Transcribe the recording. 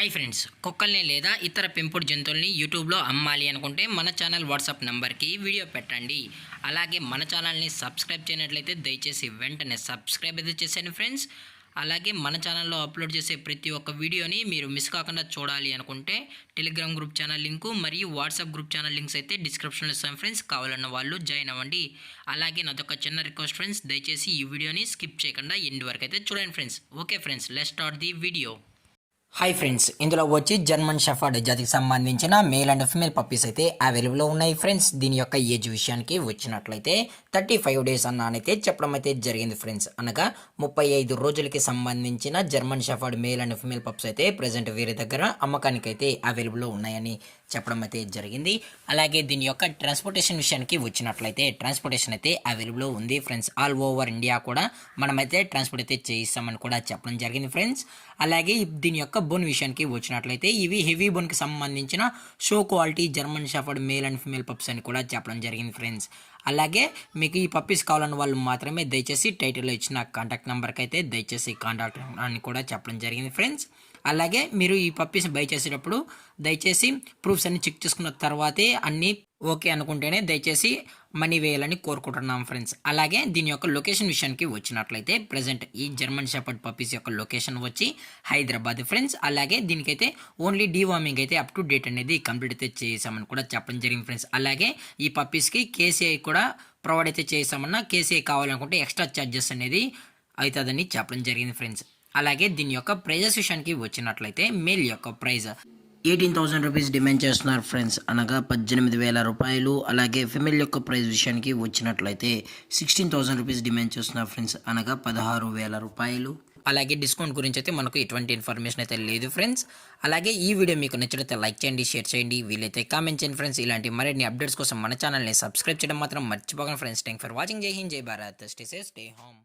Hi friends, కుక్కల్ని లేదా ఇతర పెంపుడు జంతువుల్ని యూట్యూబ్లో అమ్మాలి అనుకుంటే మన ఛానల్ వాట్సాప్ నెంబర్కి వీడియో పెట్టండి. అలాగే మన ఛానల్ని సబ్స్క్రైబ్ చేయనట్లయితే దయచేసి వెంటనే సబ్స్క్రైబ్ అయితే చేసేయండి ఫ్రెండ్స్. అలాగే మన ఛానల్లో అప్లోడ్ చేసే ప్రతి ఒక్క వీడియోని మీరు మిస్ కాకుండా చూడాలి అనుకుంటే టెలిగ్రామ్ గ్రూప్ ఛానల్ లింకు మరియు వాట్సాప్ గ్రూప్ ఛానల్ లింక్స్ అయితే డిస్క్రిప్షన్లో ఇస్తాం ఫ్రెండ్స్. కావాలన్న వాళ్ళు జాయిన్ అవ్వండి. అలాగే నాదొక చిన్న రిక్వెస్ట్ ఫ్రెండ్స్, దయచేసి ఈ వీడియోని స్కిప్ చేయకుండా ఎండ్ వరకు అయితే చూడండి friends. Okay friends, let's start the video. Hi friends, ఇందులో వచ్చి జర్మన్ షెఫర్డ్ జాతికి సంబంధించిన మేల్ అండ్ ఫిమేల్ పప్పీస్ అయితే అవైలబుల్లో ఉన్నాయి ఫ్రెండ్స్. దీని యొక్క ఏజ్ విషయానికి వచ్చినట్లయితే 35 డేస్ అన్నైతే చెప్పడం అయితే జరిగింది ఫ్రెండ్స్. అనగా 35 రోజులకి సంబంధించిన German shepherd male and female pups అయితే ప్రజెంట్ వీరి దగ్గర అమ్మకానికి అయితే అవైలబుల్లో ఉన్నాయని చెప్పడం అయితే జరిగింది. అలాగే దీని యొక్క ట్రాన్స్పోర్టేషన్ విషయానికి వచ్చినట్లయితే ట్రాన్స్పోర్టేషన్ అయితే అవైలబుల్లో ఉంది ఫ్రెండ్స్. ఆల్ ఓవర్ ఇండియా కూడా మనమైతే ట్రాన్స్పోర్ట్ అయితే చేయిస్తామని కూడా చెప్పడం జరిగింది ఫ్రెండ్స్. అలాగే దీని యొక్క బోన్ విషయానికి వచ్చినట్లయితే ఇవి హెవీ బోన్కి సంబంధించిన show quality German shepherd male and female pups అని కూడా చెప్పడం జరిగింది ఫ్రెండ్స్. అలాగే మీకు ఈ పప్పీస్ కావాలన్న వాళ్ళు మాత్రమే దయచేసి టైటిల్లో ఇచ్చిన కాంటాక్ట్ నెంబర్కి అయితే దయచేసి కాంటాక్ట్ అని కూడా చెప్పడం జరిగింది ఫ్రెండ్స్. అలాగే మీరు ఈ పప్పీస్ బై చేసేటప్పుడు దయచేసి ప్రూఫ్స్ అన్ని చెక్ చేసుకున్న తర్వాతే అన్నీ ఓకే అనుకుంటేనే దయచేసి మనీ వేయాలని కోరుకుంటున్నాం ఫ్రెండ్స్. అలాగే దీని యొక్క లొకేషన్ విషయానికి వచ్చినట్లయితే ప్రజెంట్ ఈ జర్మన్ షెపర్డ్ పప్పీస్ యొక్క లొకేషన్ వచ్చి హైదరాబాద్ ఫ్రెండ్స్. అలాగే దీనికైతే ఓన్లీ డీవార్మింగ్ అయితే అప్ టు డేట్ అనేది కంప్లీట్ అయితే చేసామని కూడా చెప్పడం జరిగింది ఫ్రెండ్స్. అలాగే ఈ పప్పీస్కి కేసీఐ కూడా ప్రొవైడ్ అయితే చేసామన్నా కేసీఐ కావాలనుకుంటే ఎక్స్ట్రా ఛార్జెస్ అనేది అవుతుందని చెప్పడం జరిగింది ఫ్రెండ్స్. అలాగే దీని యొక్క ప్రైజెస్ విషయానికి వచ్చినట్లయితే మేల్ యొక్క ప్రైజ్ 18,000 రూపీస్ డిమాండ్ చేస్తున్నారు ఫ్రెండ్స్, అనగా 18,000 రూపాయలు. అలాగే ఫిమేల్ యొక్క ప్రైజ్ విషయానికి వచ్చినట్లయితే 16,000 రూపీస్ డిమాండ్ చేస్తున్నారు ఫ్రెండ్స్, అనగా 16,000 రూపాయలు. అలాగే డిస్కౌంట్ గురించి అయితే మనకు ఎటువంటి ఇన్ఫర్మేషన్ అయితే లేదు ఫ్రెండ్స్. అలాగే ఈ వీడియో మీకు నచ్చినట్లయితే లైక్ చేయండి, షేర్ చేయండి, వీలైతే కామెంట్ చేయండి ఫ్రెండ్స్. ఇలాంటి మరిన్ని అప్డేట్స్ కోసం మన ఛానల్ని సబ్స్క్రైబ్ చేయడం మాత్రం మర్చిపోకండి ఫ్రెండ్స్. Thank for watching. జై హింద్, జై Bharat, stay safe, stay home.